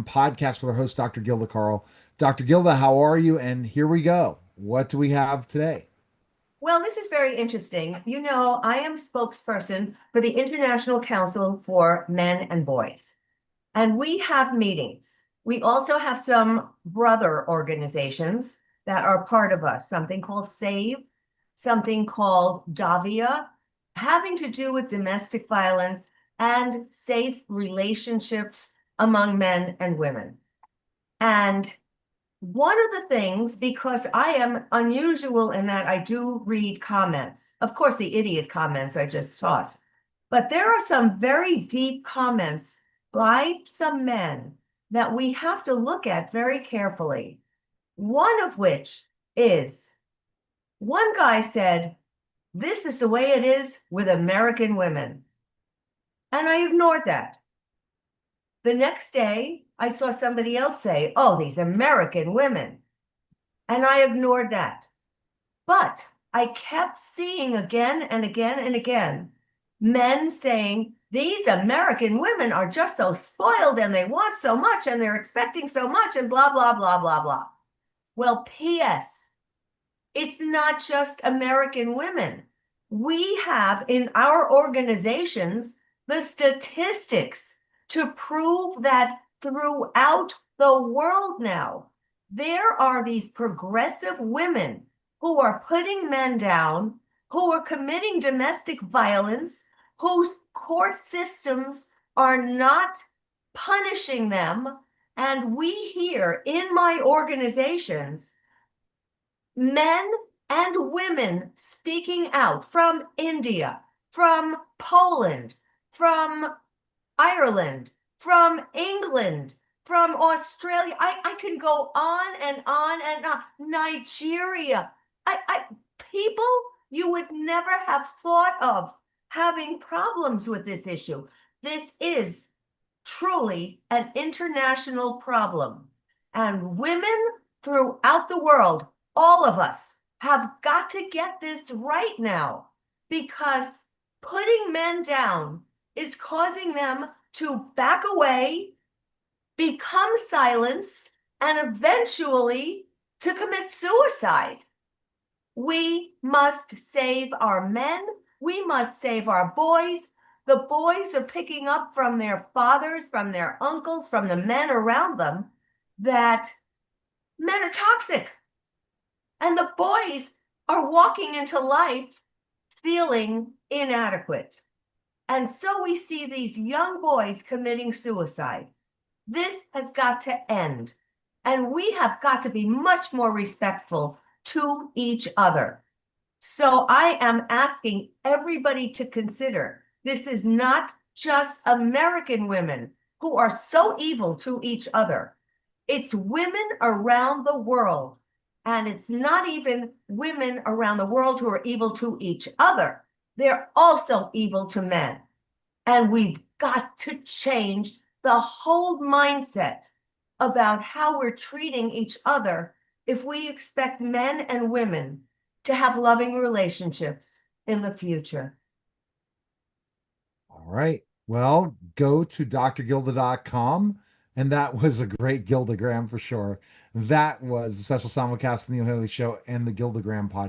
GildaGram podcast with our host, Dr. Gilda Carle. Dr. Gilda, how are you? And here we go. What do we have today? Well, this is very interesting. You know, I am spokesperson for the International Council for Men and Boys, and we have meetings. We also have some brother organizations that are part of us, something called SAVE, something called Davia, having to do with domestic violence and safe relationships among men and women. And one of the things, because I am unusual in that I do read comments, of course, the idiot comments I just tossed, but there are some very deep comments by some men that we have to look at very carefully. One of which is one guy said, "This is the way it is with American women." And I ignored that. The next day, I saw somebody else say, "Oh, these American women." And I ignored that. But I kept seeing again and again and again men saying, "These American women are just so spoiled and they want so much and they're expecting so much and blah, blah, blah, blah, blah." Well, P.S., it's not just American women. We have in our organizations the statistics to prove that throughout the world now, there are these progressive women who are putting men down, who are committing domestic violence, whose court systems are not punishing them. And we here in my organizations, men and women speaking out from India, from Poland, from Ireland, from England, from Australia. I can go on and on and on. Nigeria. People you would never have thought of having problems with this issue. This is truly an international problem. And women throughout the world, all of us, have got to get this right now, because putting men down is causing them to back away, become silenced, and eventually to commit suicide. We must save our men. We must save our boys. The boys are picking up from their fathers, from their uncles, from the men around them, that men are toxic. And the boys are walking into life feeling inadequate. And so we see these young boys committing suicide. This has got to end. And we have got to be much more respectful to each other. So I am asking everybody to consider this is not just American women who are so evil to each other. It's women around the world. And it's not even women around the world who are evil to each other. They're also evil to men. And we've got to change the whole mindset about how we're treating each other if we expect men and women to have loving relationships in the future. All right. Well, go to drgilda.com. And that was a great GildaGram for sure. That was a special simulcast in the O'Haley Show and the GildaGram podcast.